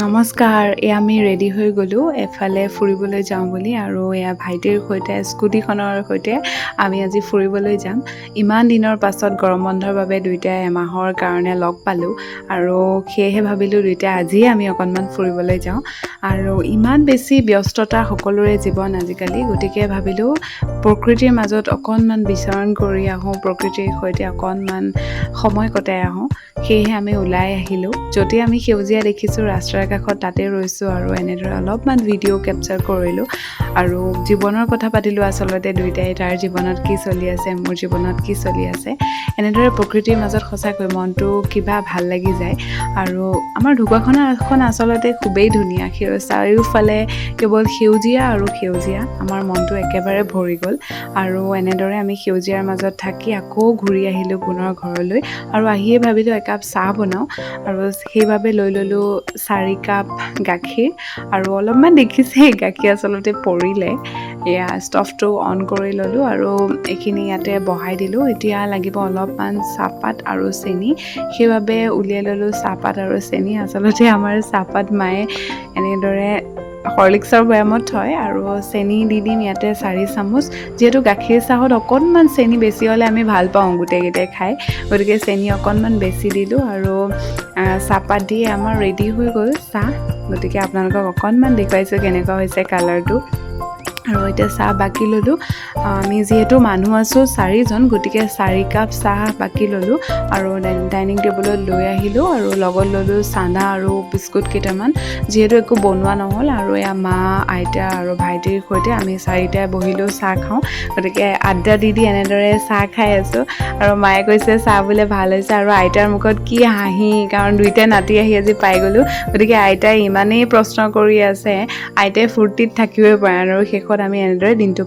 নমস্কাৰ, আমি ৰেডি হৈ গ'লোঁ এফালে ফুৰিবলৈ যাওঁ বুলি আৰু ভাইটিৰ সৈতে স্কুটিখনৰ সৈতে আমি আজি ফুৰিবলৈ যাম। ইমান দিনৰ পাছত গৰম বন্ধৰ বাবে দুয়োটাই এমাহৰ কাৰণে লগ পালোঁ আৰু সেয়েহে ভাবিলোঁ দুয়োটাই আজিয়ে আমি অকণমান ফুৰিবলৈ যাওঁ। আৰু ইমান বেছি ব্যস্ততা সকলোৰে জীৱন আজিকালি, গতিকে ভাবিলোঁ প্ৰকৃতিৰ মাজত অকণমান বিচৰণ কৰি আহোঁ, প্ৰকৃতিৰ সৈতে অকণমান সময় কটাই আহোঁ। সেয়েহে আমি ওলাই আহিলোঁ। য'তেই আমি সেউজীয়া দেখিছোঁ ৰাস্তাৰ কাষত তাতে ৰৈছোঁ আৰু এনেদৰে অলপমান ভিডিঅ' কেপচাৰ কৰিলোঁ আৰু জীৱনৰ কথা পাতিলোঁ। আচলতে দুয়োটাই তাৰ জীৱনত কি চলি আছে, মোৰ জীৱনত কি চলি আছে, এনেদৰে প্ৰকৃতিৰ মাজত সঁচাকৈ মনটো কিবা ভাল লাগি যায়। আৰু আমাৰ ঢকুৱাখানাখন আচলতে খুবেই ধুনীয়া, চাৰিওফালে কেৱল সেউজীয়া আৰু সেউজীয়া, আমাৰ মনটো একেবাৰে ভৰি গ'ল। আৰু এনেদৰে আমি সেউজীয়াৰ মাজত থাকি আকৌ ঘূৰি আহিলোঁ পুনৰ ঘৰলৈ আৰু আহিয়ে ভাবিলোঁ একাপ চাহ বনাওঁ আৰু সেইবাবে লৈ ল'লোঁ 4 কাপ গাখীৰ আৰু অলপমান দেখিছে গাখীৰ আচলতে পৰিলে। এয়া ষ্টভটো অন কৰি ল'লোঁ আৰু এইখিনি ইয়াতে বহাই দিলোঁ। এতিয়া লাগিব অলপমান চাহপাত আৰু চেনি, সেইবাবে উলিয়াই ল'লোঁ চাহপাত আৰু চেনি। আচলতে আমাৰ চাহপাত মায়ে এনেদৰে হৰলিক্সৰ বৈয়ামত থয় আৰু চেনি দি দিম ইয়াতে 4 চামুচ। যিহেতু গাখীৰ চাহত অকণমান চেনি বেছি হ'লে আমি ভাল পাওঁ গোটেইকেইটাই খাই, গতিকে চেনি অকণমান বেছি দিলোঁ আৰু চাহপাত দি আমাৰ ৰেডি হৈ গ'ল চাহ। গতিকে আপোনালোকক অকণমান দেখুৱাইছোঁ কেনেকুৱা হৈছে কালাৰটো। আৰু এতিয়া চাহ বাকি ল'লোঁ। আমি যিহেতু মানুহ আছোঁ 4জন, গতিকে 4 কাপ চাহ বাকি ল'লোঁ আৰু ডাইনিং টেবুলত লৈ আহিলোঁ আৰু লগত ল'লোঁ চানা আৰু বিস্কুট কেইটামান। যিহেতু একো বনোৱা নহ'ল আৰু এয়া মা, আইতা আৰু ভাইটিৰ সৈতে আমি 4টাই বহিলোঁ চাহ খাওঁ। গতিকে আড্ডা দি এনেদৰে চাহ খাই আছোঁ আৰু মায়ে কৈছে চাহ বোলে ভাল হৈছে আৰু আইতাৰ মুখত কি হাঁহি, কাৰণ দুয়োটাই নাতি আহি আজি পাই গ'লোঁ। গতিকে আইতাই ইমানেই প্ৰশ্ন কৰি আছে, আইতাই ফূৰ্তিত থাকিবই পৰা নাই আৰু শেষত আমি এনেদৰে দিনটো